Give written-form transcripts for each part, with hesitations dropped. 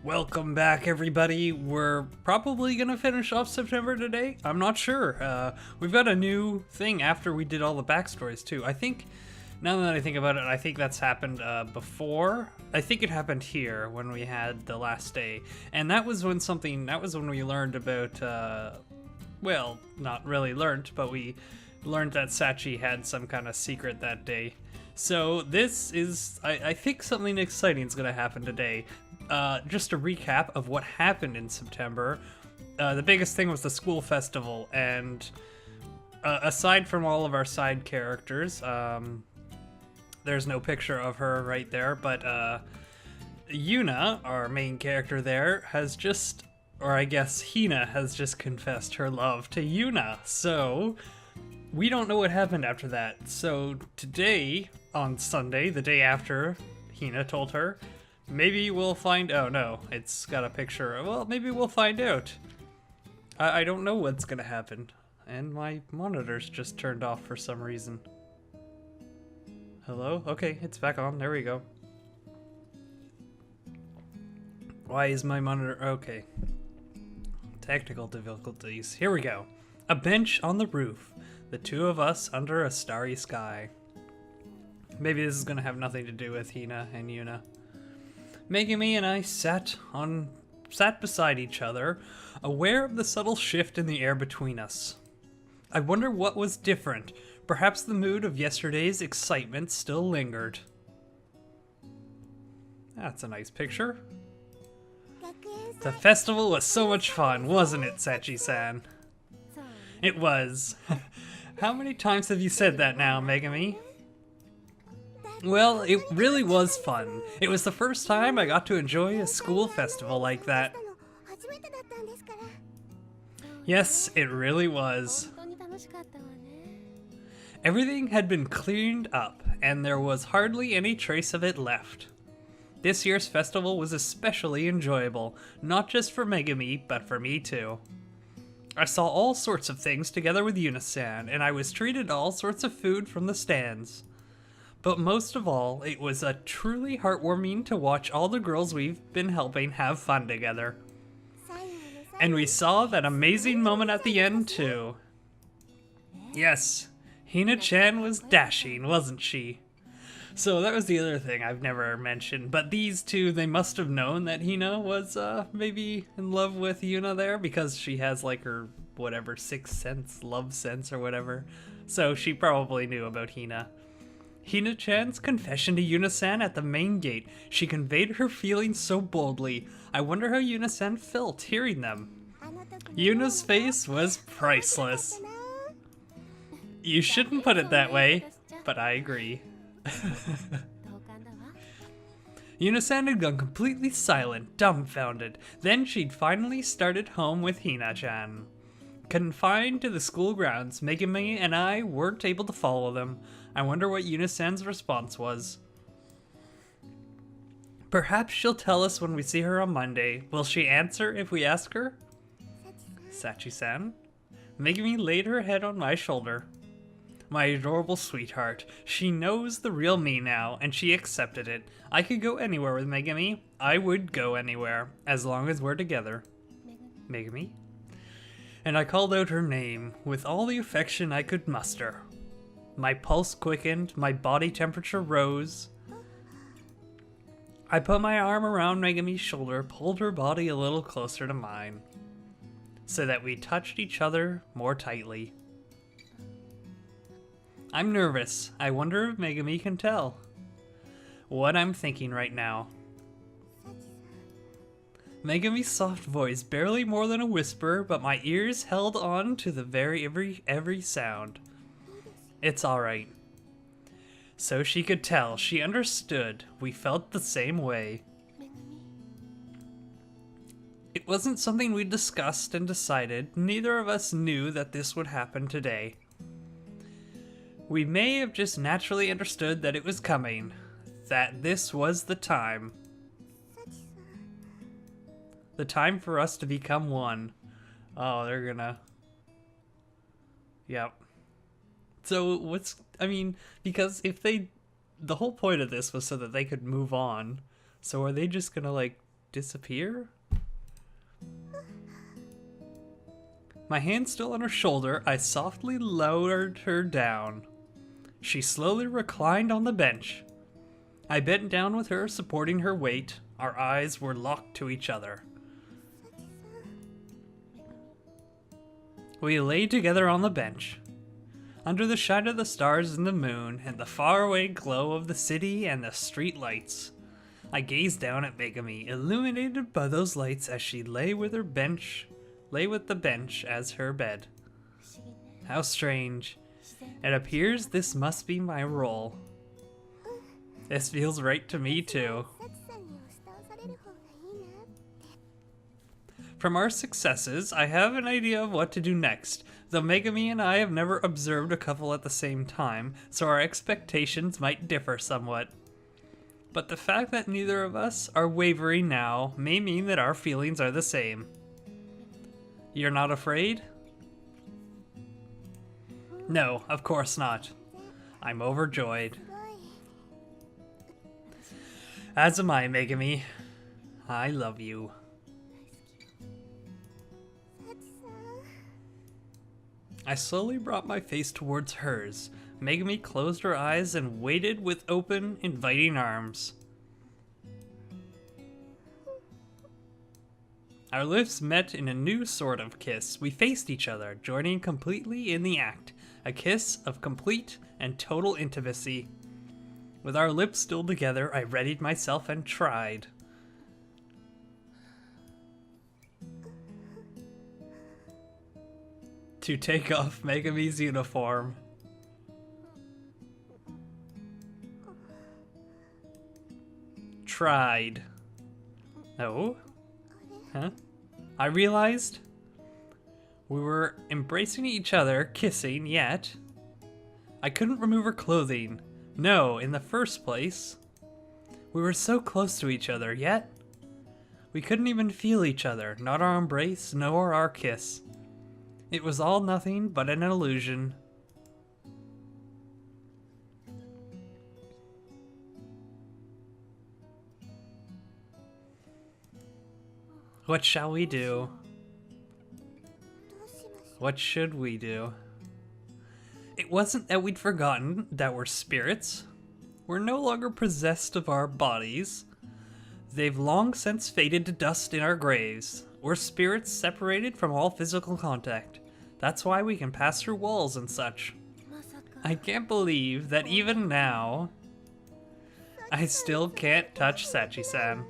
Welcome back, everybody. We're probably gonna finish off September today. I'm not sure. We've got a new thing after we did all the backstories too. I think, now that I think about it, I think that's happened before. I think it happened here when we had the last day, and that was when we learned about. Well, not really learned, but we learned that Sachi had some kind of secret that day. So this is, I think something exciting is going to happen today. Just a recap of what happened in September. The biggest thing was the school festival, and aside from all of our side characters, there's no picture of her right there, but Yuna, our main character there, has just, or I guess Hina has just confessed her love to Yuna. So we don't know what happened after that. So today, on Sunday, the day after Hina told her, maybe we'll find. Oh no, it's got a picture. Well, maybe we'll find out. I don't know what's gonna happen. And my monitor's just turned off for some reason. Hello? Okay, it's back on. There we go. Why is my monitor... Okay. Technical difficulties. Here we go. A bench on the roof. The two of us under a starry sky. Maybe this is gonna have nothing to do with Hina and Yuna. Megumi and I sat beside each other, aware of the subtle shift in the air between us. I wonder what was different. Perhaps the mood of yesterday's excitement still lingered. That's a nice picture. The festival was so much fun, wasn't it, Sachi-san? It was. How many times have you said that now, Megumi? Well, it really was fun. It was the first time I got to enjoy a school festival like that. Yes, it really was. Everything had been cleaned up, and there was hardly any trace of it left. This year's festival was especially enjoyable, not just for Megumi, but for me too. I saw all sorts of things together with Yuna-san, and I was treated to all sorts of food from the stands. But most of all, it was a truly heartwarming to watch all the girls we've been helping have fun together. And we saw that amazing moment at the end too. Yes, Hina-chan was dashing, wasn't she? So that was the other thing I've never mentioned, but these two, they must have known that Hina was maybe in love with Yuna there, because she has like her, whatever, sixth sense, love sense or whatever. So she probably knew about Hina. Hina-chan's confession to Yuna-san at the main gate. She conveyed her feelings so boldly. I wonder how Yuna-san felt hearing them. Yuna's face was priceless. You shouldn't put it that way, but I agree. Yuna-san had gone completely silent, dumbfounded. Then she'd finally started home with Hina-chan. Confined to the school grounds, Megumi and I weren't able to follow them. I wonder what Yuna-san's response was. Perhaps she'll tell us when we see her on Monday. Will she answer if we ask her? Sachi-san? Megumi laid her head on my shoulder. My adorable sweetheart. She knows the real me now, and she accepted it. I could go anywhere with Megumi. I would go anywhere, as long as we're together. Megumi? And I called out her name, with all the affection I could muster. My pulse quickened, my body temperature rose. I put my arm around Megumi's shoulder, pulled her body a little closer to mine, so that we touched each other more tightly. I'm nervous. I wonder if Megumi can tell what I'm thinking right now. Megumi's soft voice, barely more than a whisper, but my ears held on to the every sound. It's alright. So she could tell. She understood. We felt the same way. It wasn't something we discussed and decided. Neither of us knew that this would happen today. We may have just naturally understood that it was coming. That this was the time. The time for us to become one. Oh, they're gonna... Yep. So because if they... The whole point of this was so that they could move on. So are they just gonna, like, disappear? My hand still on her shoulder, I softly lowered her down. She slowly reclined on the bench. I bent down with her, supporting her weight. Our eyes were locked to each other. We lay together on the bench, under the shine of the stars and the moon, and the faraway glow of the city and the street lights. I gazed down at Megumi, illuminated by those lights as she lay with the bench as her bed. How strange. It appears this must be my role. This feels right to me too. From our successes, I have an idea of what to do next, though Megumi and I have never observed a couple at the same time, so our expectations might differ somewhat. But the fact that neither of us are wavering now may mean that our feelings are the same. You're not afraid? No, of course not. I'm overjoyed. As am I, Megumi. I love you. I slowly brought my face towards hers. Megumi closed her eyes and waited with open, inviting arms. Our lips met in a new sort of kiss. We faced each other, joining completely in the act. A kiss of complete and total intimacy. With our lips still together, I readied myself and tried. To take off Megumi's uniform. Tried. Oh? Huh? I realized we were embracing each other, kissing, yet I couldn't remove her clothing. No, in the first place. We were so close to each other, yet we couldn't even feel each other, not our embrace, nor our kiss. It was all nothing but an illusion. What shall we do? What should we do? It wasn't that we'd forgotten that we're spirits. We're no longer possessed of our bodies. They've long since faded to dust in our graves. We're spirits separated from all physical contact. That's why we can pass through walls and such. I can't believe that even now, I still can't touch Sachi-san.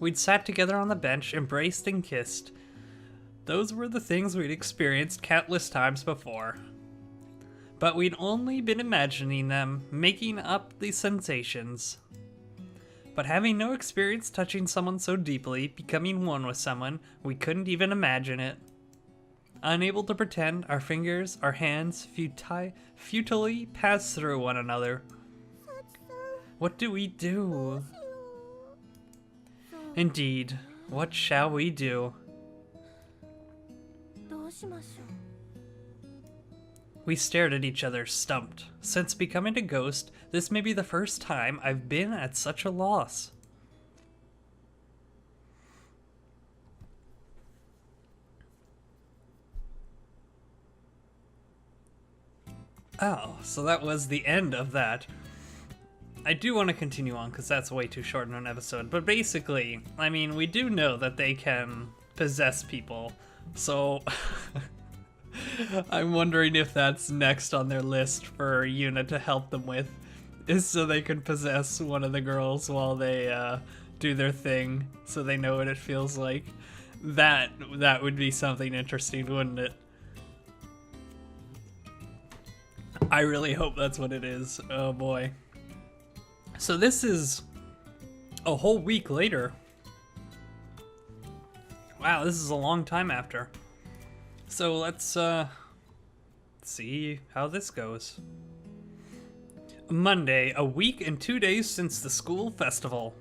We'd sat together on the bench, embraced and kissed. Those were the things we'd experienced countless times before. But we'd only been imagining them, making up the sensations. But having no experience touching someone so deeply, becoming one with someone, we couldn't even imagine it. Unable to pretend, our fingers, our hands, futilely pass through one another. What do we do? Indeed, what shall we do? We stared at each other, stumped. Since becoming a ghost, this may be the first time I've been at such a loss. Oh, so that was the end of that. I do want to continue on because that's way too short in an episode, but basically, I mean, we do know that they can possess people, so I'm wondering if that's next on their list for Yuna to help them with, is so they can possess one of the girls while they do their thing, so they know what it feels like. That would be something interesting, wouldn't it? I really hope that's what it is. Oh boy. So this is a whole week later. Wow, this is a long time after. So let's see how this goes. Monday, a week and 2 days since the school festival.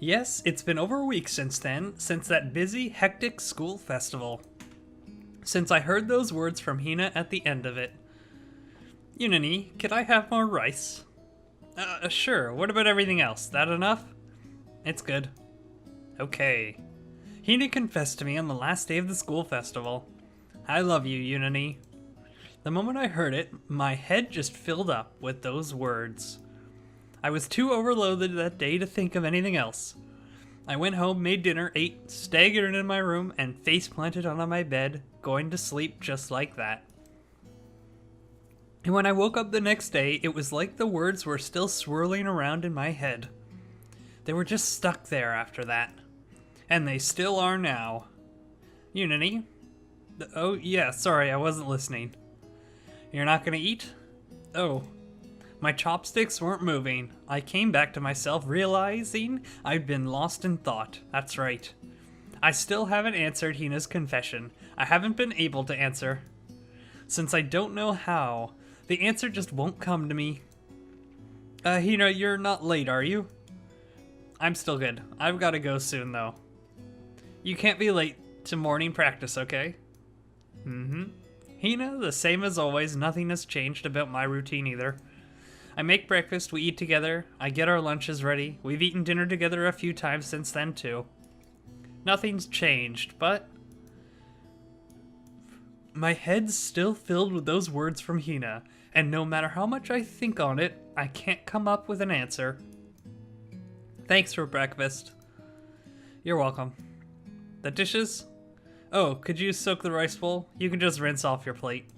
Yes, it's been over a week since then, since that busy, hectic school festival. Since I heard those words from Hina at the end of it. Yunani, could I have more rice? Sure, what about everything else? That enough? It's good. Okay. Hina confessed to me on the last day of the school festival. I love you, Yuna. The moment I heard it, my head just filled up with those words. I was too overloaded that day to think of anything else. I went home, made dinner, ate, staggered in my room, and face planted on my bed, going to sleep just like that. And when I woke up the next day, it was like the words were still swirling around in my head. They were just stuck there after that. And they still are now. Yuna? Oh, yeah, sorry, I wasn't listening. You're not gonna eat? Oh. My chopsticks weren't moving. I came back to myself realizing I'd been lost in thought. That's right. I still haven't answered Hina's confession. I haven't been able to answer. Since I don't know how, the answer just won't come to me. Hina, you're not late, are you? I'm still good. I've gotta go soon, though. You can't be late to morning practice, okay? Hina, the same as always. Nothing has changed about my routine either. I make breakfast, we eat together, I get our lunches ready. We've eaten dinner together a few times since then, too. Nothing's changed, but my head's still filled with those words from Hina, and no matter how much I think on it, I can't come up with an answer. Thanks for breakfast. You're welcome. The dishes? Oh, could you soak the rice bowl? You can just rinse off your plate.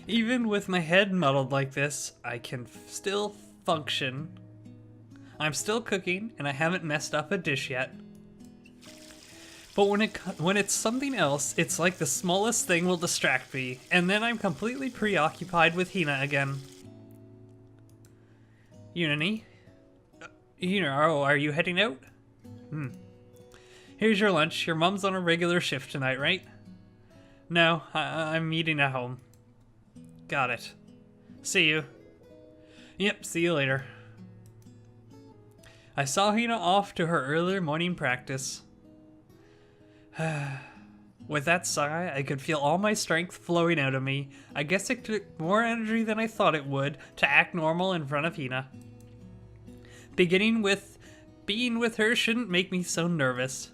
Even with my head muddled like this, I can still function. I'm still cooking, and I haven't messed up a dish yet. But when it's something else, it's like the smallest thing will distract me, and then I'm completely preoccupied with Hina again. Yuna? Hina, oh, are you heading out? Here's your lunch. Your mom's on a regular shift tonight, right? No, I'm eating at home. Got it. See you. Yep, see you later. I saw Hina off to her earlier morning practice. With that sigh, I could feel all my strength flowing out of me. I guess it took more energy than I thought it would to act normal in front of Hina. Being with her shouldn't make me so nervous,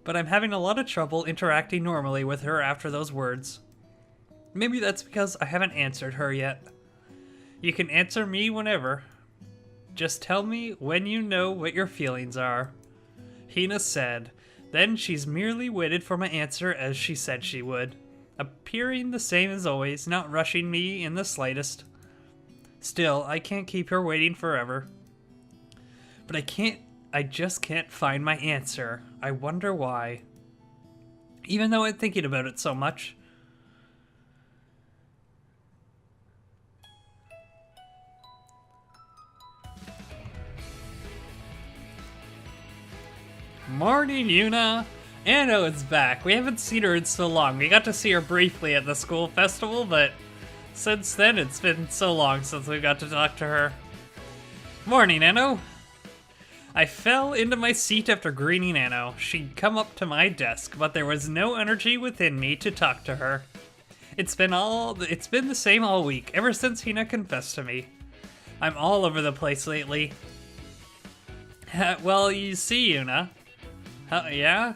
but I'm having a lot of trouble interacting normally with her after those words. Maybe that's because I haven't answered her yet. You can answer me whenever. Just tell me when you know what your feelings are. Hina said. Then she's merely waited for my answer as she said she would, appearing the same as always, not rushing me in the slightest. Still, I can't keep her waiting forever. But I just can't find my answer. I wonder why. Even though I'm thinking about it so much. Morning, Yuna! Anno is back. We haven't seen her in so long. We got to see her briefly at the school festival, but since then it's been so long since we got to talk to her. Morning, Anno! I fell into my seat after greeting Anno. She'd come up to my desk, but there was no energy within me to talk to her. It's been the same all week, ever since Hina confessed to me. I'm all over the place lately. Well, you see, Yuna. Yeah?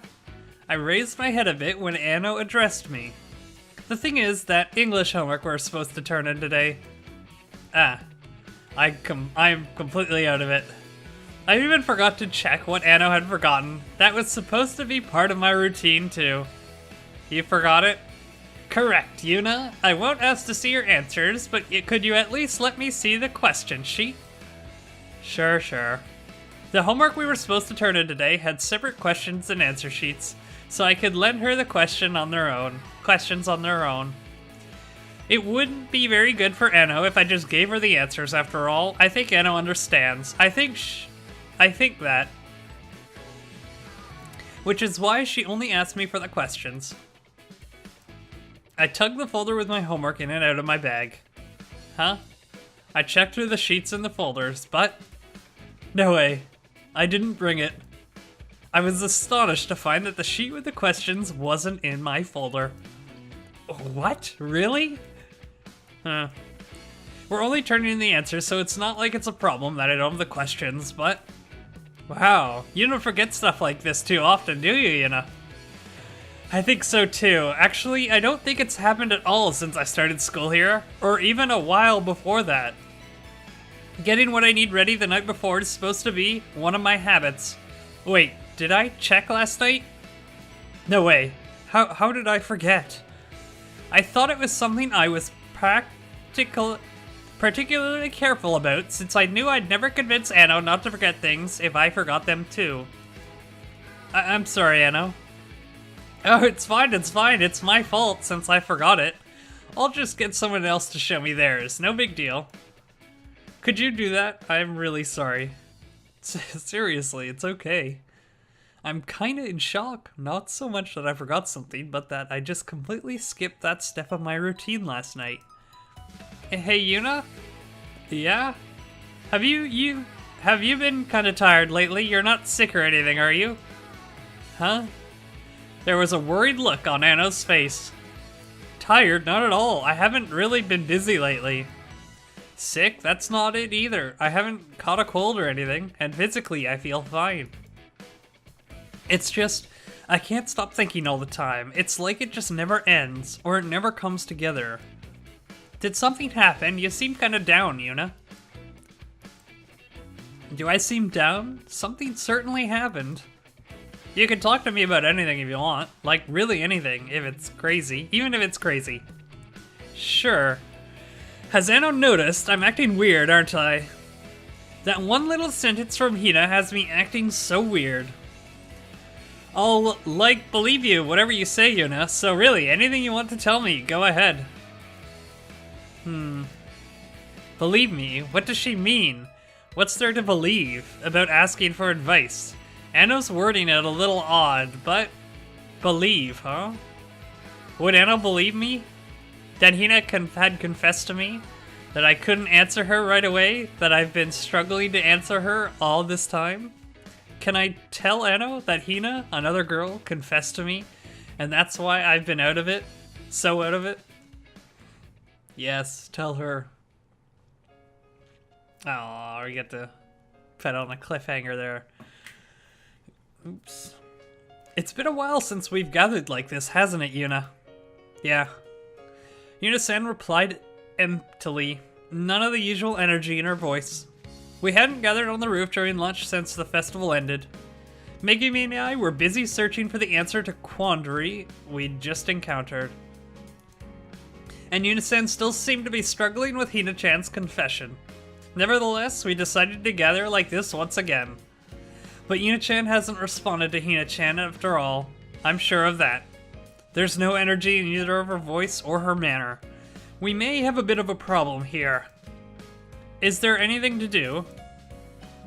I raised my head a bit when Anno addressed me. The thing is that English homework we're supposed to turn in today. I'm completely out of it. I even forgot to check what Anno had forgotten. That was supposed to be part of my routine too. You forgot it? Correct, Yuna. I won't ask to see your answers, but could you at least let me see the question sheet? Sure. The homework we were supposed to turn in today had separate questions and answer sheets, so I could lend her the questions on their own. It wouldn't be very good for Anno if I just gave her the answers after all. I think Anno understands. I think that. Which is why she only asked me for the questions. I tugged the folder with my homework in and out of my bag. I checked through the sheets and the folders, but no way. I didn't bring it. I was astonished to find that the sheet with the questions wasn't in my folder. What? Really? We're only turning in the answers, so it's not like it's a problem that I don't have the questions, but Wow, you don't forget stuff like this too often, do you, Yuna? I think so too. Actually, I don't think it's happened at all since I started school here, or even a while before that. Getting what I need ready the night before is supposed to be one of my habits. Wait, did I check last night? No way. How did I forget? I thought it was something I was particularly careful about, since I knew I'd never convince Anno not to forget things if I forgot them too. I'm sorry, Anno. Oh, it's fine, it's my fault since I forgot it. I'll just get someone else to show me theirs, no big deal. Could you do that? I'm really sorry. Seriously, it's okay. I'm kinda in shock, not so much that I forgot something, but that I just completely skipped that step of my routine last night. Hey, Yuna? Yeah? Have you been kinda tired lately? You're not sick or anything, are you? Huh? There was a worried look on Anno's face. Tired? Not at all. I haven't really been busy lately. Sick? That's not it either. I haven't caught a cold or anything, and physically I feel fine. It's just, I can't stop thinking all the time. It's like it just never ends, or it never comes together. Did something happen? You seem kinda down, Yuna. Do I seem down? Something certainly happened. You can talk to me about anything if you want. Like, really anything, if it's crazy. Even if it's crazy. Sure. Has Anno noticed I'm acting weird, aren't I? That one little sentence from Hina has me acting so weird. I'll, believe you, whatever you say, Yuna, so really, anything you want to tell me, go ahead. Believe me? What does she mean? What's there to believe about asking for advice? Anno's wording it a little odd, but... Believe, huh? Would Anno believe me? That Hina had confessed to me? That I couldn't answer her right away? That I've been struggling to answer her all this time? Can I tell Anno that Hina, another girl, confessed to me, and that's why I've been out of it? So out of it? Yes, tell her. Oh, we get to put on a cliffhanger there. Oops. It's been a while since we've gathered like this, hasn't it, Yuna? Yeah. Yuna-san replied emptily, none of the usual energy in her voice. We hadn't gathered on the roof during lunch since the festival ended. Megumi and I were busy searching for the answer to quandary we'd just encountered. And Yuna-san still seemed to be struggling with Hina-chan's confession. Nevertheless, we decided to gather like this once again. But Yuna-chan hasn't responded to Hina-chan after all. I'm sure of that. There's no energy in either of her voice or her manner. We may have a bit of a problem here. Is there anything to do?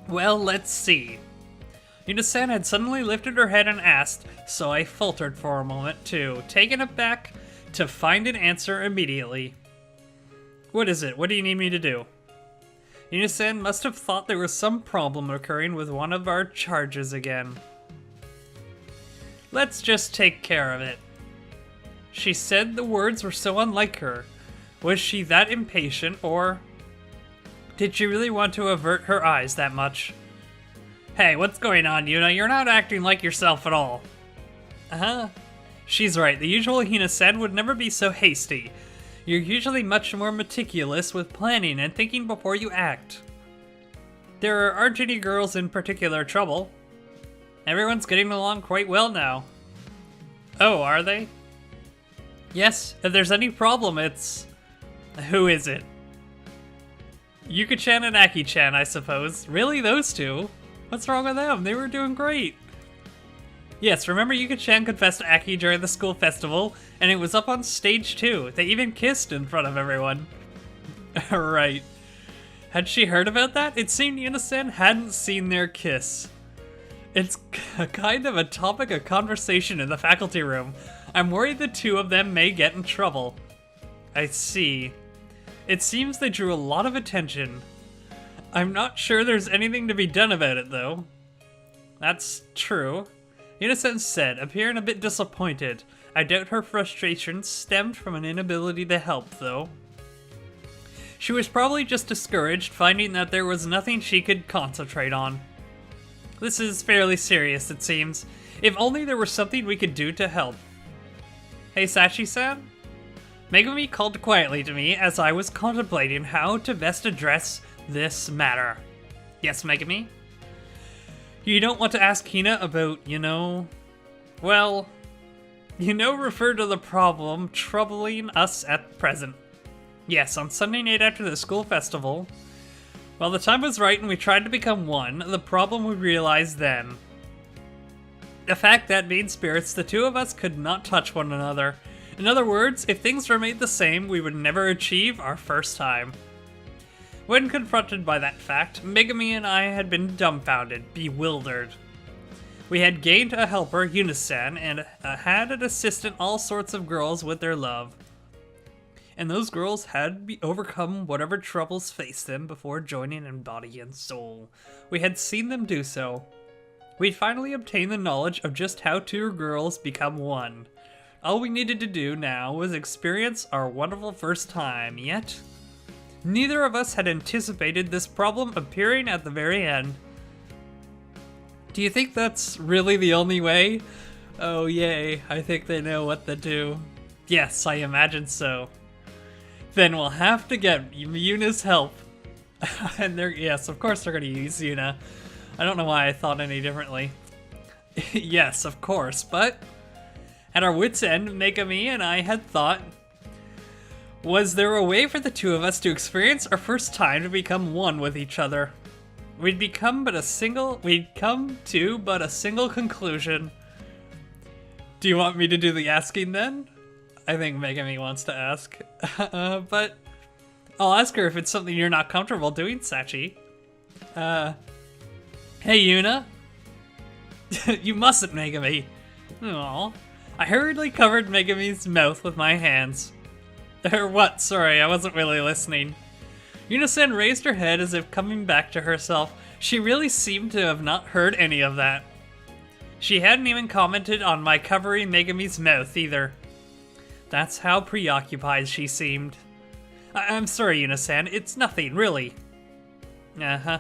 Well, let's see. Yuna-san had suddenly lifted her head and asked, so I faltered for a moment too, taken aback to find an answer immediately. What is it? What do you need me to do? Yuna-san must have thought there was some problem occurring with one of our charges again. Let's just take care of it. She said the words were so unlike her. Was she that impatient, or did she really want to avert her eyes that much? Hey, what's going on, Yuna? You're not acting like yourself at all. Uh-huh. She's right. The usual Hina-san would never be so hasty. You're usually much more meticulous with planning and thinking before you act. There aren't any girls in particular trouble. Everyone's getting along quite well now. Oh, are they? Yes, if there's any problem, it's... Who is it? Yuka-chan and Aki-chan, I suppose. Really, those two? What's wrong with them? They were doing great. Yes, remember Yuka-chan confessed to Aki during the school festival, and it was up on stage too. They even kissed in front of everyone. Right. Had she heard about that? It seemed Yuna-san hadn't seen their kiss. It's kind of a topic of conversation in the faculty room. I'm worried the two of them may get in trouble. I see. It seems they drew a lot of attention. I'm not sure there's anything to be done about it, though. That's true. Yuna-san said, appearing a bit disappointed. I doubt her frustration stemmed from an inability to help, though. She was probably just discouraged, finding that there was nothing she could concentrate on. This is fairly serious, it seems. If only there were something we could do to help. Hey, Sachi-san? Megumi called quietly to me as I was contemplating how to best address this matter. Yes, Megumi? You don't want to ask Hina about, well, refer to the problem troubling us at present. Yes, on Sunday night after the school festival, while the time was right and we tried to become one, the problem we realized then. The fact that being spirits, the two of us could not touch one another. In other words, if things remained the same, we would never achieve our first time. When confronted by that fact, Megumi and I had been dumbfounded, bewildered. We had gained a helper, Yuna-san, and had an assistant, all sorts of girls with their love. And those girls had overcome whatever troubles faced them before joining in body and soul. We had seen them do so. We'd finally obtained the knowledge of just how two girls become one. All we needed to do now was experience our wonderful first time, yet neither of us had anticipated this problem appearing at the very end. Do you think that's really the only way? Oh yay, I think they know what to do. Yes, I imagine so. Then we'll have to get Yuna's help. And yes, of course they're gonna use Yuna. I don't know why I thought any differently. Yes, of course, but at our wits' end, Megumi and I had thought, was there a way for the two of us to experience our first time to become one with each other? We'd come to but a single conclusion. Do you want me to do the asking then? I think Megumi wants to ask. But I'll ask her if it's something you're not comfortable doing, Sachi. Hey Yuna? You mustn't, Megumi. Aww. I hurriedly covered Megumi's mouth with my hands. What? Sorry, I wasn't really listening. Yuna-san raised her head as if coming back to herself. She really seemed to have not heard any of that. She hadn't even commented on my covering Megumi's mouth either. That's how preoccupied she seemed. I'm sorry, Yuna-san, it's nothing, really. Uh-huh.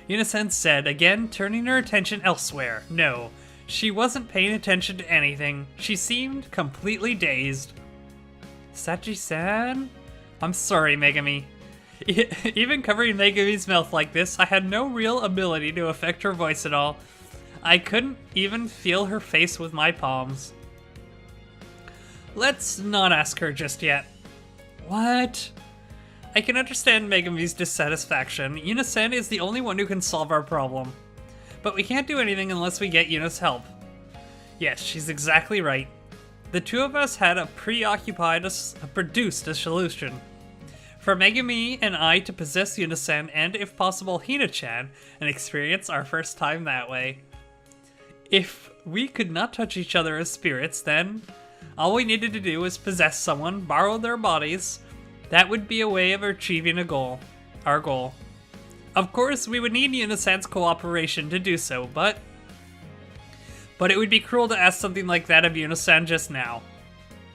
Yuna-san said, again turning her attention elsewhere. No, she wasn't paying attention to anything. She seemed completely dazed. Sachi-san? I'm sorry, Megumi. Even covering Megumi's mouth like this, I had no real ability to affect her voice at all. I couldn't even feel her face with my palms. Let's not ask her just yet. What? I can understand Megumi's dissatisfaction. Yuna-san is the only one who can solve our problem. But we can't do anything unless we get Yuna's help. Yes, she's exactly right. The two of us had produced a solution. For Megumi and I to possess Yuna-san and, if possible, Hina-chan, and experience our first time that way. If we could not touch each other as spirits, then all we needed to do was possess someone, borrow their bodies. That would be a way of achieving our goal. Of course, we would need Yuna-san's cooperation to do so, but it would be cruel to ask something like that of Yuna-san just now.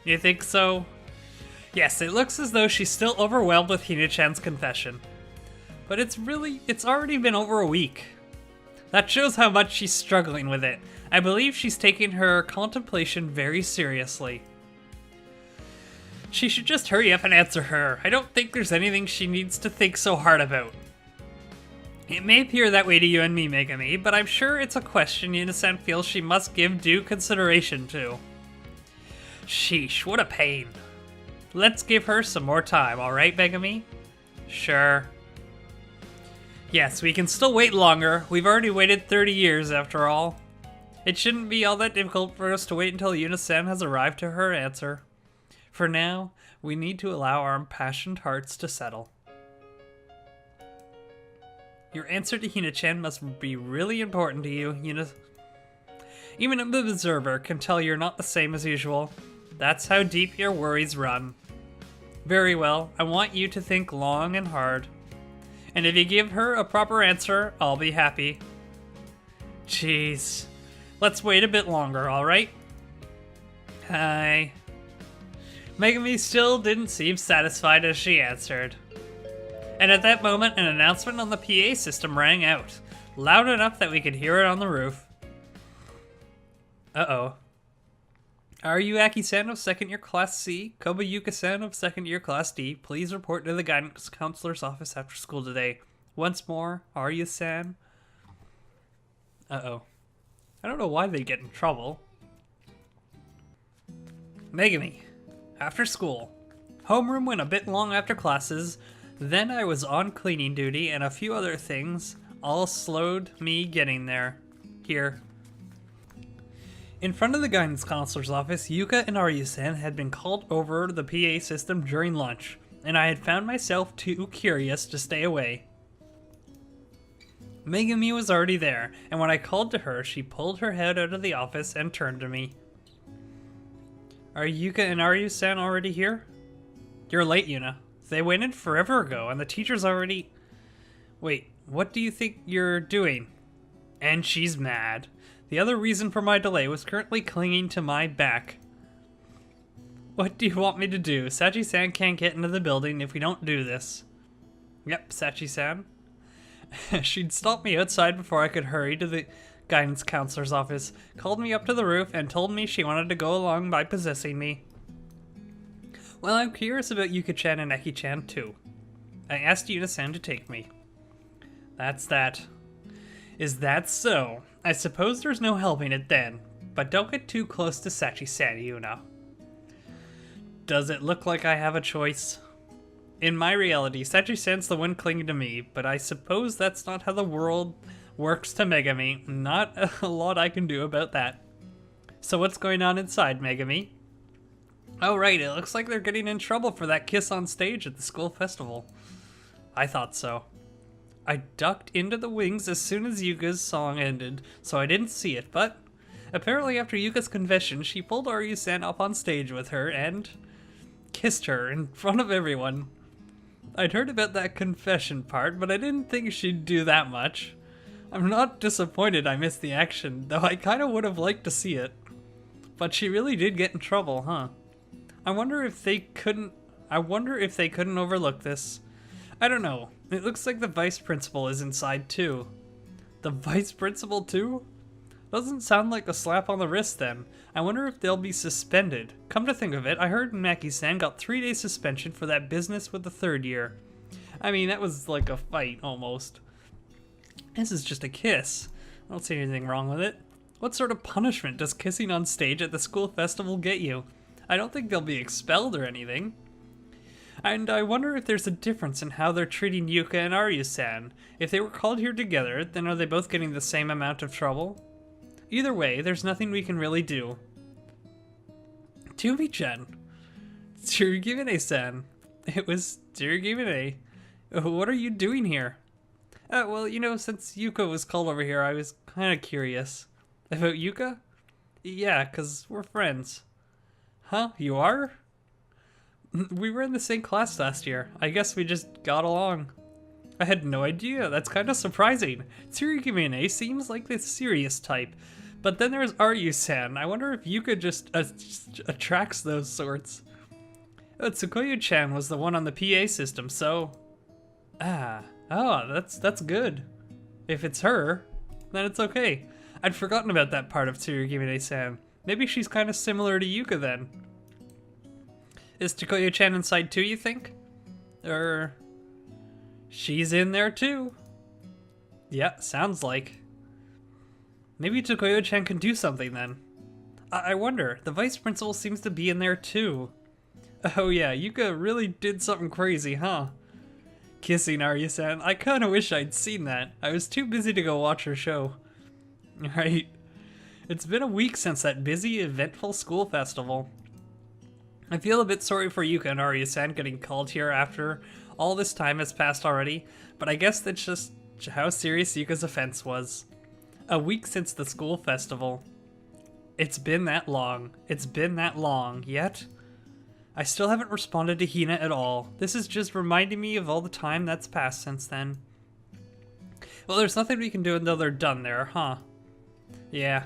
You think so? Yes, it looks as though she's still overwhelmed with Hina-chan's confession. But it's already been over a week. That shows how much she's struggling with it. I believe she's taking her contemplation very seriously. She should just hurry up and answer her. I don't think there's anything she needs to think so hard about. It may appear that way to you and me, Megumi, but I'm sure it's a question Yuna-san feels she must give due consideration to. Sheesh, what a pain. Let's give her some more time, alright, Megumi? Sure. Yes, we can still wait longer. We've already waited 30 years, after all. It shouldn't be all that difficult for us to wait until Yuna-san has arrived to her answer. For now, we need to allow our impassioned hearts to settle. Your answer to Hina-chan must be really important to you, Yuna. Even an observer can tell you're not the same as usual. That's how deep your worries run. Very well, I want you to think long and hard. And if you give her a proper answer, I'll be happy. Jeez. Let's wait a bit longer, alright? Hi. Megumi still didn't seem satisfied as she answered. And at that moment, an announcement on the PA system rang out. Loud enough that we could hear it on the roof. Uh-oh. Are you Aki-san of 2nd year class C? Kobayuka-san of 2nd year class D? Please report to the guidance counselor's office after school today. Once more, are you San? Uh-oh. I don't know why they get in trouble. Megumi. After school. Homeroom went a bit long after classes. Then I was on cleaning duty and a few other things all slowed me getting there. Here. In front of the guidance counselor's office, Yuka and Aryu-san had been called over the PA system during lunch, and I had found myself too curious to stay away. Megumi was already there, and when I called to her, she pulled her head out of the office and turned to me. Are Yuka and Aryu-san already here? You're late, Yuna. They went in forever ago, and the teacher's already... Wait, what do you think you're doing? And she's mad. The other reason for my delay was currently clinging to my back. What do you want me to do? Sachi-san can't get into the building if we don't do this. Yep, Sachi-san. She'd stopped me outside before I could hurry to the guidance counselor's office, called me up to the roof, and told me she wanted to go along by possessing me. Well, I'm curious about Yuka-chan and Eki-chan too. I asked Yuna-san to take me. That's that. Is that so? I suppose there's no helping it then, but don't get too close to Sachi-san, Yuna. Does it look like I have a choice? In my reality, Sachi-san's the one clinging to me, but I suppose that's not how the world works to Megumi. Not a lot I can do about that. So what's going on inside, Megumi? Oh right, it looks like they're getting in trouble for that kiss on stage at the school festival. I thought so. I ducked into the wings as soon as Yuka's song ended, so I didn't see it, but apparently after Yuka's confession, she pulled Aryu-san up on stage with her and kissed her in front of everyone. I'd heard about that confession part, but I didn't think she'd do that much. I'm not disappointed I missed the action, though I kinda would have liked to see it. But she really did get in trouble, huh? I wonder if they couldn't overlook this. I don't know. It looks like the vice principal is inside too. The vice principal too? Doesn't sound like a slap on the wrist then. I wonder if they'll be suspended. Come to think of it, I heard Maki-san got 3-day suspension for that business with the 3rd year. I mean, that was like a fight, almost. This is just a kiss. I don't see anything wrong with it. What sort of punishment does kissing on stage at the school festival get you? I don't think they'll be expelled or anything. And I wonder if there's a difference in how they're treating Yuka and Aryu-san. If they were called here together, then are they both getting the same amount of trouble? Either way, there's nothing we can really do. Tumi-chan. Tsurugimine-san. It was Tsurugimine. What are you doing here? Well, you know, since Yuka was called over here, I was kind of curious. About Yuka? Yeah, 'cause we're friends. Huh? You are? We were in the same class last year. I guess we just got along. I had no idea. That's kind of surprising. Tsurugimine seems like the serious type. But then there's Aryu-san. I wonder if Yuka just attracts those sorts. Tsukuyo-chan was the one on the PA system, so... that's good. If it's her, then it's okay. I'd forgotten about that part of Tsurugimine-san. Maybe she's kind of similar to Yuka then. Is Tsukuyo-chan inside too, you think? Or... she's in there too. Yeah, sounds like. Maybe Tsukuyo-chan can do something then. I wonder, the vice principal seems to be in there too. Oh yeah, Yuka really did something crazy, huh? Kissing Aryu-san. I kinda wish I'd seen that. I was too busy to go watch her show. Right. It's been a week since that busy, eventful school festival. I feel a bit sorry for Yuka and Aryu-san getting called here after all this time has passed already, but I guess that's just how serious Yuka's offense was. A week since the school festival. It's been that long. It's been that long, yet I still haven't responded to Hina at all. This is just reminding me of all the time that's passed since then. Well, there's nothing we can do until they're done there, huh? Yeah.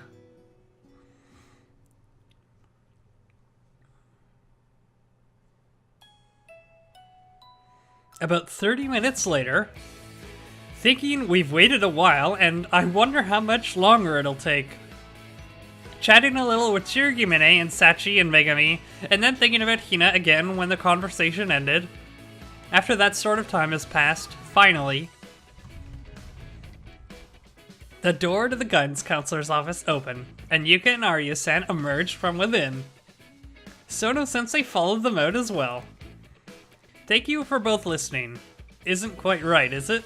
About 30 minutes later, Thinking we've waited a while, and I wonder how much longer it'll take. Chatting a little with Shirogimine and Sachi and Megumi, and then thinking about Hina again when the conversation ended. After that sort of time has passed, finally, the door to the guidance counselor's office opened, and Yuka and Arya-san emerged from within. Sono-sensei followed them out as well. Thank you for both listening. Isn't quite right, is it?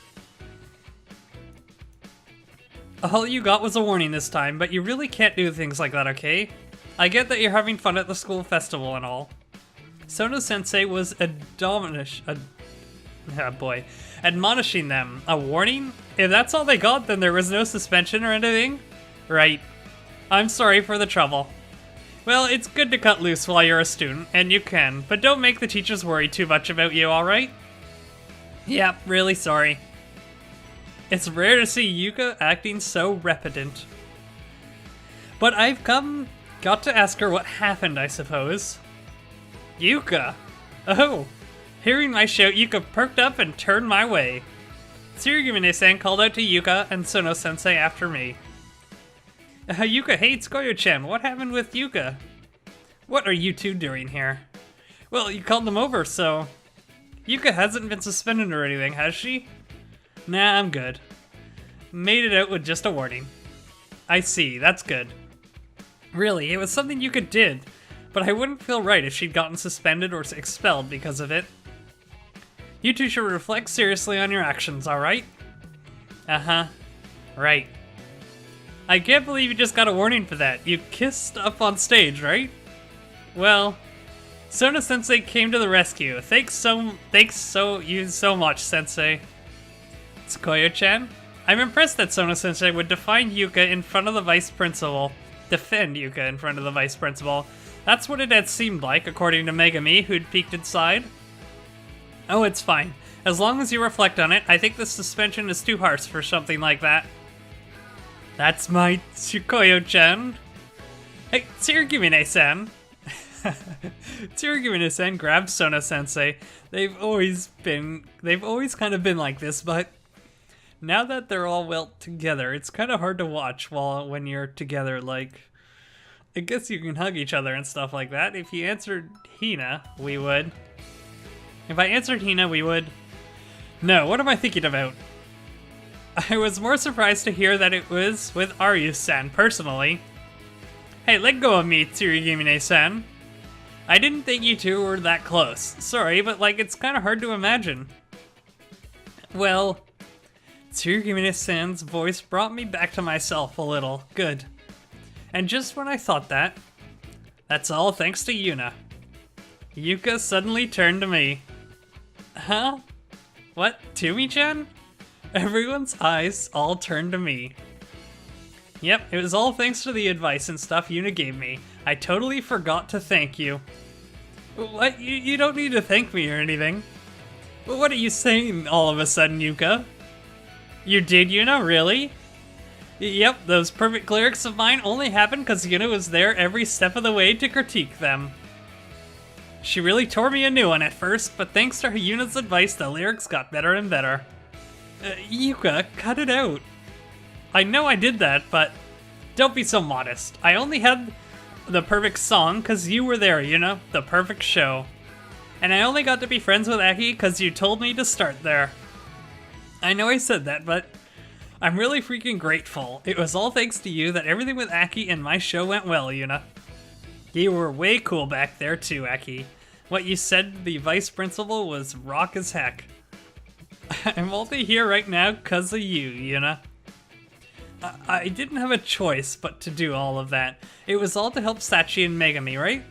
All you got was a warning this time, but you really can't do things like that, okay? I get that you're having fun at the school festival and all. Sono-sensei was admonishing them. A warning? If that's all they got, then there was no suspension or anything? Right. I'm sorry for the trouble. Well, it's good to cut loose while you're a student, and you can, but don't make the teachers worry too much about you, alright? Yep, really sorry. It's rare to see Yuka acting so repentant. But I've got to ask her what happened, I suppose. Yuka! Oh! Hearing my shout, Yuka perked up and turned my way. Shirogimine-san called out to Yuka and Sono-sensei after me. Yuka hates Koyo-chan. What happened with Yuka? What are you two doing here? Well, you called them over, so... Yuka hasn't been suspended or anything, has she? Nah, I'm good. Made it out with just a warning. I see, that's good. Really, it was something Yuka did, but I wouldn't feel right if she'd gotten suspended or expelled because of it. You two should reflect seriously on your actions, alright? Uh-huh. Right. I can't believe you just got a warning for that. You kissed up on stage, right? Well, Sona-sensei came to the rescue. Thanks so much, Sensei. It's Koyo-chan. I'm impressed that Sona-sensei would defend Yuka in front of the vice principal. That's what it had seemed like, according to Megumi, who'd peeked inside. Oh, it's fine. As long as you reflect on it, I think the suspension is too harsh for something like that. That's my Koyo-chan. Hey, Shirogimine-san. Shirogimine-san grabbed Sona-sensei. They've always kind of been like this, but now that they're all well together, it's kind of hard to watch when you're together. Like, I guess you can hug each other and stuff like that. If you answered Hina, we would. If I answered Hina, we would. No, what am I thinking about? I was more surprised to hear that it was with Arya-san, personally. Hey, let go of me, Shirogimine-san. I didn't think you two were that close. Sorry, but like, it's kind of hard to imagine. Well, Shirogimine-san's voice brought me back to myself a little. Good. And just when I thought that, that's all thanks to Yuna. Yuka suddenly turned to me. Huh? What, to me-chan? Everyone's eyes all turned to me. Yep, it was all thanks to the advice and stuff Yuna gave me. I totally forgot to thank you. What? You don't need to thank me or anything. What are you saying all of a sudden, Yuka? You did, Yuna? Really? Yep, those perfect lyrics of mine only happened because Yuna was there every step of the way to critique them. She really tore me a new one at first, but thanks to Yuna's advice, the lyrics got better and better. Yuka, cut it out. I know I did that, but don't be so modest. I only had the perfect song because you were there, Yuna. The perfect show. And I only got to be friends with Aki because you told me to start there. I know I said that, but I'm really freaking grateful. It was all thanks to you that everything with Aki and my show went well, Yuna. You were way cool back there too, Aki. What you said to the vice principal was rock as heck. I'm only here right now because of you, Yuna. I didn't have a choice but to do all of that. It was all to help Sachi and Megumi, right?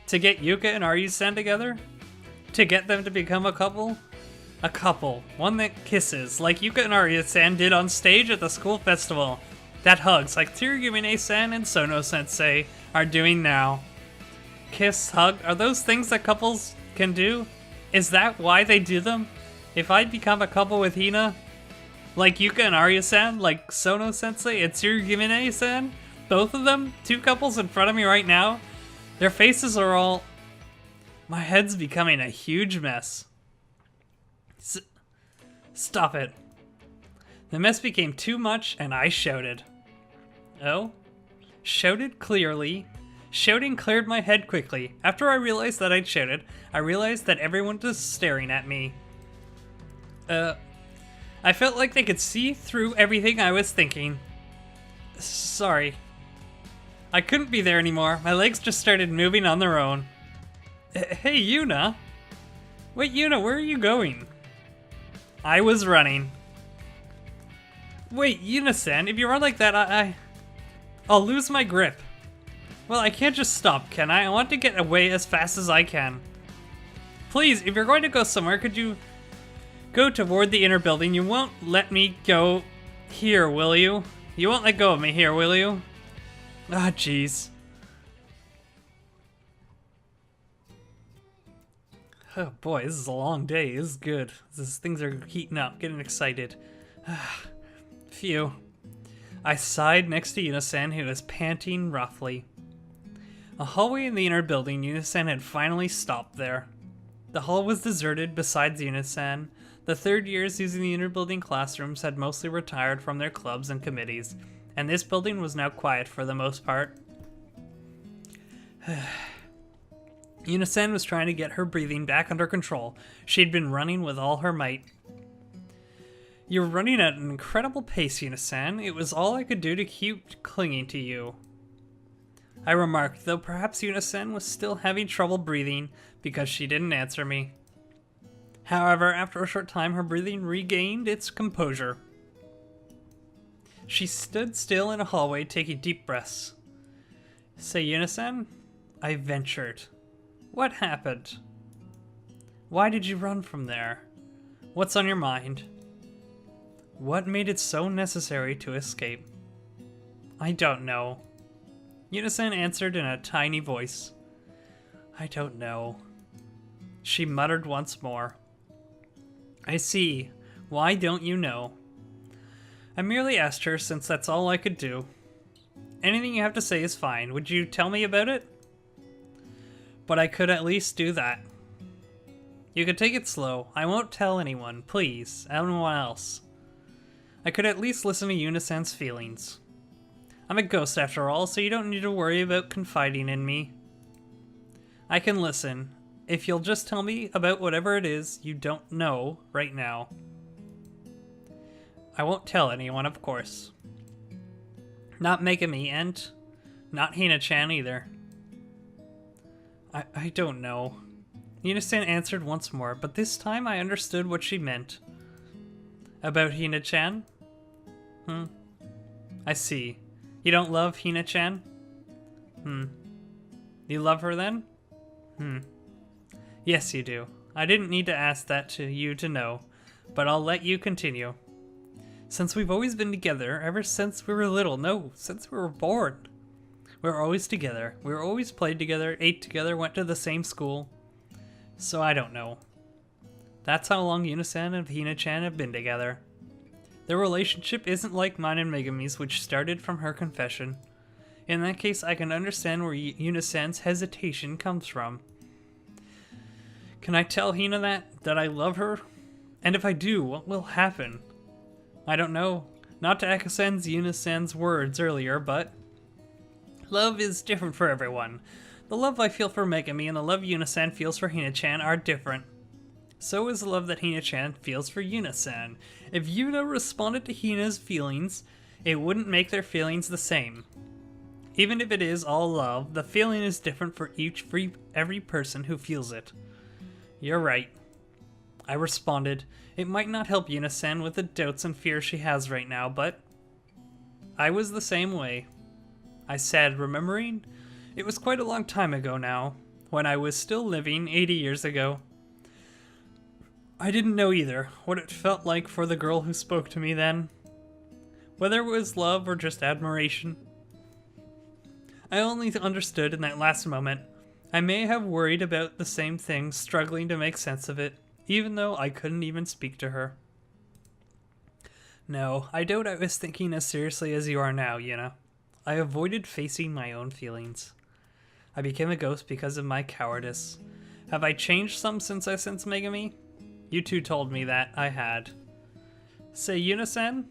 To get Yuka and Aryu-san together? To get them to become a couple? A couple. One that kisses, like Yuka and Aryu-san did on stage at the school festival. That hugs, like Shirogimine-san and Sono-sensei are doing now. Kiss, hug, are those things that couples can do? Is that why they do them? If I become a couple with Hina, like Yuka and Arya-san, like Sono-sensei and Shirogimine-san, both of them, two couples in front of me right now, their faces are all... My head's becoming a huge mess. Stop it. The mess became too much, and I shouted. Oh? Shouted clearly. Shouting cleared my head quickly. After I realized that I'd shouted, I realized that everyone was staring at me. I felt like they could see through everything I was thinking. Sorry. I couldn't be there anymore. My legs just started moving on their own. Hey, Yuna. Wait, Yuna, where are you going? I was running. Wait, Yuna-san, if you run like that, I'll lose my grip. Well, I can't just stop, can I? I want to get away as fast as I can. Please, if you're going to go somewhere, could you go toward the inner building? You won't let me go here, will you? You won't let go of me here, will you? Ah, jeez. Oh boy, this is a long day. This is good. Things are heating up, getting excited. Phew. I sighed next to Yuna-san, who was panting roughly. A hallway in the inner building, Yuna-san had finally stopped there. The hall was deserted besides Yuna-san. The third years using the inner building classrooms had mostly retired from their clubs and committees, and this building was now quiet for the most part. Yuna-san was trying to get her breathing back under control. She'd been running with all her might. You're running at an incredible pace, Yuna-san. It was all I could do to keep clinging to you. I remarked, though perhaps Yuna-san was still having trouble breathing because she didn't answer me. However, after a short time, her breathing regained its composure. She stood still in a hallway, taking deep breaths. Say, Yuna-san? I ventured. What happened? Why did you run from there? What's on your mind? What made it so necessary to escape? I don't know. Yuna-san answered in a tiny voice. I don't know. She muttered once more. I see. Why don't you know? I merely asked her since that's all I could do. Anything you have to say is fine. Would you tell me about it? But I could at least do that. You could take it slow. I won't tell anyone, please. Anyone else. I could at least listen to Yuna-san's feelings. I'm a ghost after all, so you don't need to worry about confiding in me. I can listen, if you'll just tell me about whatever it is you don't know right now. I won't tell anyone, of course. Not Megumi, and not Hina-chan either. I don't know. Yuna-san answered once more, but this time I understood what she meant. About Hina-chan? I see. You don't love Hina-chan? You love her then? Yes, you do. I didn't need to ask that to you to know, but I'll let you continue. Since we've always been together, ever since we were little, no, since we were born. We were always together. We were always played together, ate together, went to the same school. So I don't know. That's how long Yuna-san and Hina-chan have been together. Their relationship isn't like mine and Megumi's, which started from her confession. In that case, I can understand where Yuna-san's hesitation comes from. Can I tell Hina that I love her? And if I do, what will happen? I don't know. Not to echo Yuna-san's words earlier, but love is different for everyone. The love I feel for Megumi and the love Yuna-san feels for Hina-chan are different. So is the love that Hina-chan feels for Yuna-san. If Yuna responded to Hina's feelings, it wouldn't make their feelings the same. Even if it is all love, the feeling is different for every person who feels it. You're right. I responded. It might not help Yuna-san with the doubts and fears she has right now, but I was the same way. I said, remembering? It was quite a long time ago now, when I was still living 80 years ago. I didn't know either what it felt like for the girl who spoke to me then. Whether it was love or just admiration. I only understood in that last moment. I may have worried about the same thing, struggling to make sense of it, even though I couldn't even speak to her. No, I doubt I was thinking as seriously as you are now, Yuna. I avoided facing my own feelings. I became a ghost because of my cowardice. Have I changed some since I sensed Megumi? You two told me that I had. Say, Yuna-san,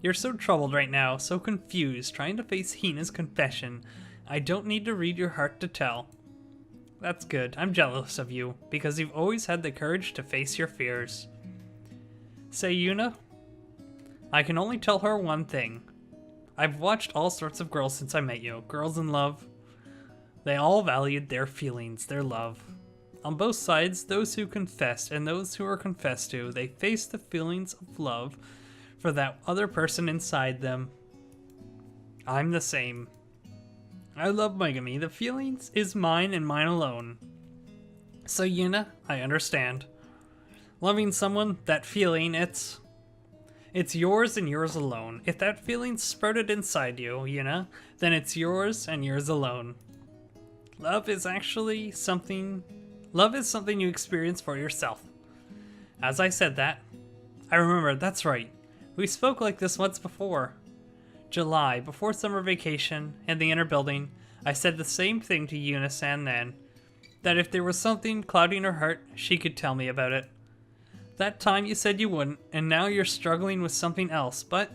You're so troubled right now, so confused, trying to face Hina's confession. I don't need to read your heart to tell. That's good. I'm jealous of you, because you've always had the courage to face your fears. Say, Yuna? I can only tell her one thing. I've watched all sorts of girls since I met you. Girls in love. They all valued their feelings, their love. On both sides, those who confessed and those who were confessed to, they faced the feelings of love for that other person inside them. I'm the same. I love Megumi. The feelings is mine and mine alone. So Yuna, I understand. Loving someone, that feeling, it's yours and yours alone. If that feeling sprouted inside you, Yuna, then it's yours and yours alone. Love is something you experience for yourself. As I said that, I remember, that's right. We spoke like this once before. July, before summer vacation, in the inner building, I said the same thing to Yuna-san then. That if there was something clouding her heart, she could tell me about it. That time you said you wouldn't, and now you're struggling with something else, but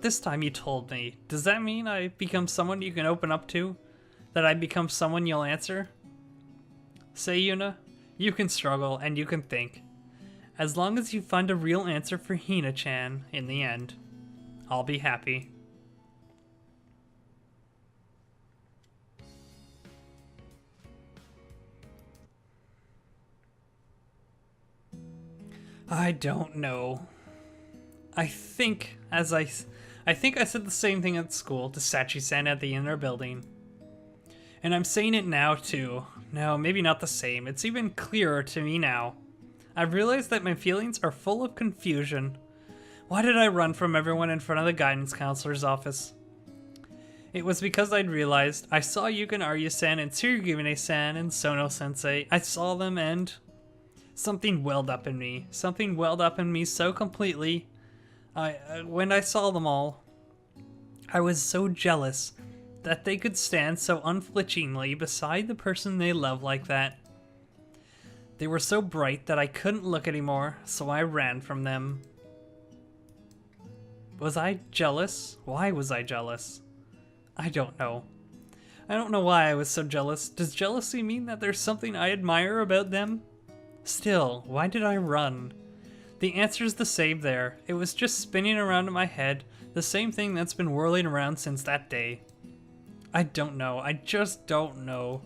this time you told me. Does that mean I become someone you can open up to? That I become someone you'll answer? Say, Yuna, you can struggle and you can think. As long as you find a real answer for Hina-chan in the end, I'll be happy. I don't know. I think I said the same thing at school to Sachi-san at the inner building. And I'm saying it now too. No, maybe not the same. It's even clearer to me now. I've realized that my feelings are full of confusion. Why did I run from everyone in front of the guidance counselor's office? It was because I'd realized I saw Yukin Aryu-san and Tsurugimine-san and Sono-sensei. I saw them and something welled up in me. Something welled up in me so completely. When I saw them all, I was so jealous that they could stand so unflinchingly beside the person they love like that. They were so bright that I couldn't look anymore, so I ran from them. Was I jealous? Why was I jealous? I don't know. I don't know why I was so jealous. Does jealousy mean that there's something I admire about them? Still, why did I run? The answer's the same there. It was just spinning around in my head, the same thing that's been whirling around since that day. I don't know. I just don't know.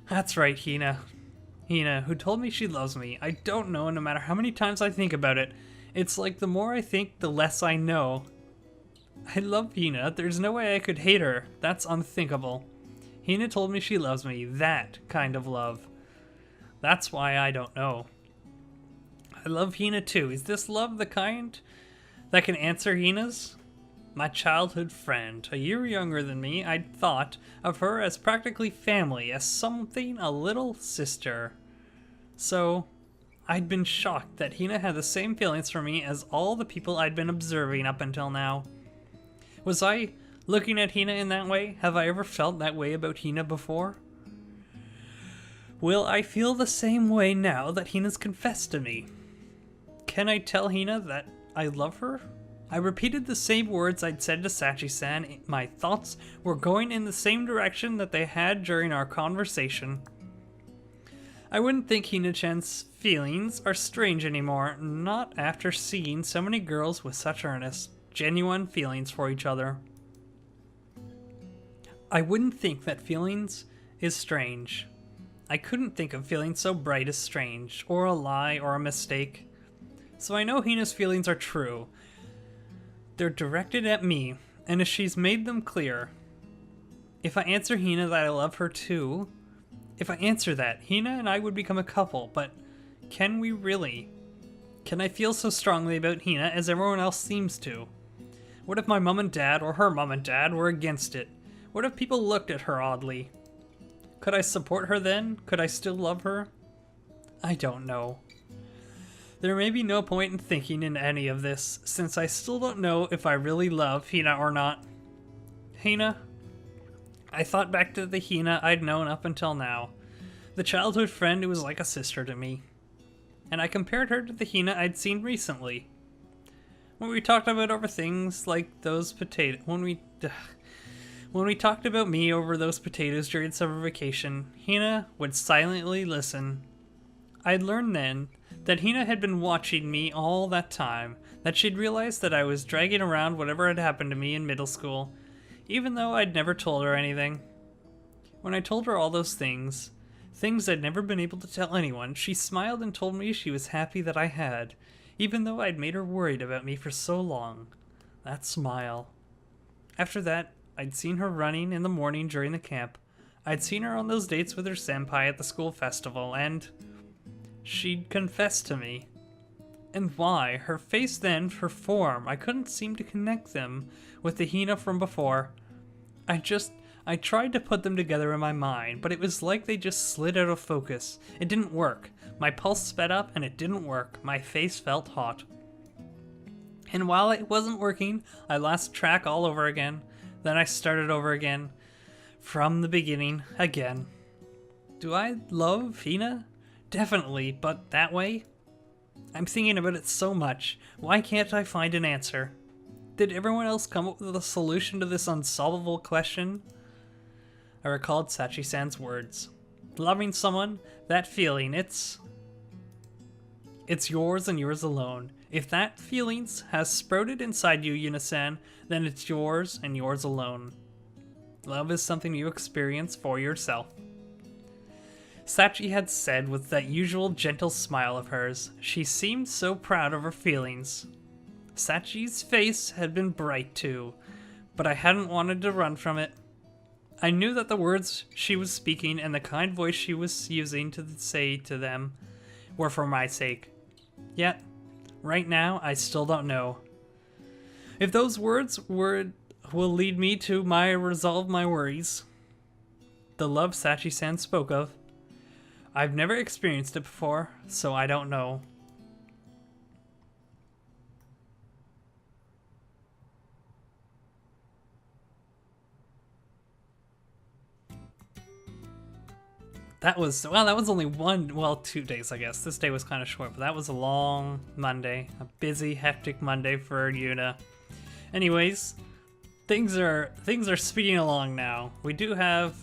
That's right, Hina. Hina, who told me she loves me. I don't know, no matter how many times I think about it. It's like the more I think, the less I know. I love Hina. There's no way I could hate her. That's unthinkable. Hina told me she loves me. That kind of love. That's why I don't know. I love Hina too. Is this love the kind that can answer Hina's? My childhood friend, a year younger than me, I'd thought of her as practically family, as something a little sister. So, I'd been shocked that Hina had the same feelings for me as all the people I'd been observing up until now. Was I looking at Hina in that way? Have I ever felt that way about Hina before? Will I feel the same way now that Hina's confessed to me? Can I tell Hina that I love her? I repeated the same words I'd said to Sachi-san. My thoughts were going in the same direction that they had during our conversation. I wouldn't think Hina-chan's feelings are strange anymore, not after seeing so many girls with such earnest, genuine feelings for each other. I wouldn't think that feelings is strange. I couldn't think of feelings so bright as strange, or a lie, or a mistake. So I know Hina's feelings are true. They're directed at me, and if she's made them clear. If I answer Hina that I love her too, if I answer that, Hina and I would become a couple, but can we really? Can I feel so strongly about Hina as everyone else seems to? What if my mom and dad, or her mom and dad, were against it? What if people looked at her oddly? Could I support her then? Could I still love her? I don't know. There may be no point in thinking in any of this, since I still don't know if I really love Hina or not. Hina? I thought back to the Hina I'd known up until now. The childhood friend who was like a sister to me. And I compared her to the Hina I'd seen recently. When we talked about over things like those when we talked about me over those potatoes during summer vacation, Hina would silently listen. I'd learned then that Hina had been watching me all that time, that she'd realized that I was dragging around whatever had happened to me in middle school, even though I'd never told her anything. When I told her all those things I'd never been able to tell anyone, she smiled and told me she was happy that I had, even though I'd made her worried about me for so long. That smile. After that, I'd seen her running in the morning during the camp. I'd seen her on those dates with her senpai at the school festival, and she'd confessed to me. And why? Her face then, her form, I couldn't seem to connect them with the Hina from before. I tried to put them together in my mind, but it was like they just slid out of focus. It didn't work. My pulse sped up and it didn't work. My face felt hot. And while it wasn't working, I lost track all over again. Then I started over again. From the beginning, again. Do I love Hina? Definitely, but that way? I'm thinking about it so much. Why can't I find an answer? Did everyone else come up with a solution to this unsolvable question? I recalled Sachi-san's words. Loving someone, that feeling, it's yours and yours alone. If that feelings has sprouted inside you, Yuna-san, then it's yours and yours alone. Love is something you experience for yourself. Sachi had said with that usual gentle smile of hers. She seemed so proud of her feelings. Sachi's face had been bright too, but I hadn't wanted to run from it. I knew that the words she was speaking and the kind voice she was using to say to them were for my sake. Yet, right now, I still don't know. If those words will lead me to resolve my worries. The love Sachi-san spoke of. I've never experienced it before, so I don't know. That was only 2 days, I guess. This day was kind of short, but that was a long Monday. A busy, hectic Monday for Yuna. Anyways, things are speeding along now. We do have...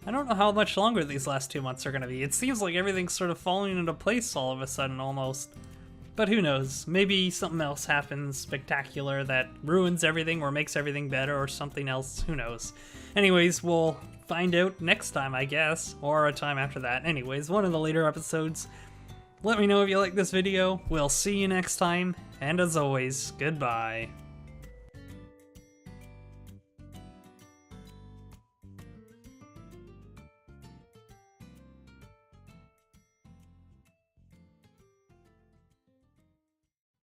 I don't know how much longer these last 2 months are going to be. It seems like everything's sort of falling into place all of a sudden, almost. But who knows? Maybe something else happens spectacular that ruins everything or makes everything better or something else. Who knows? Anyways, we'll find out next time, I guess, or a time after that. Anyways, one of the later episodes. Let me know if you like this video. We'll see you next time, and as always, goodbye.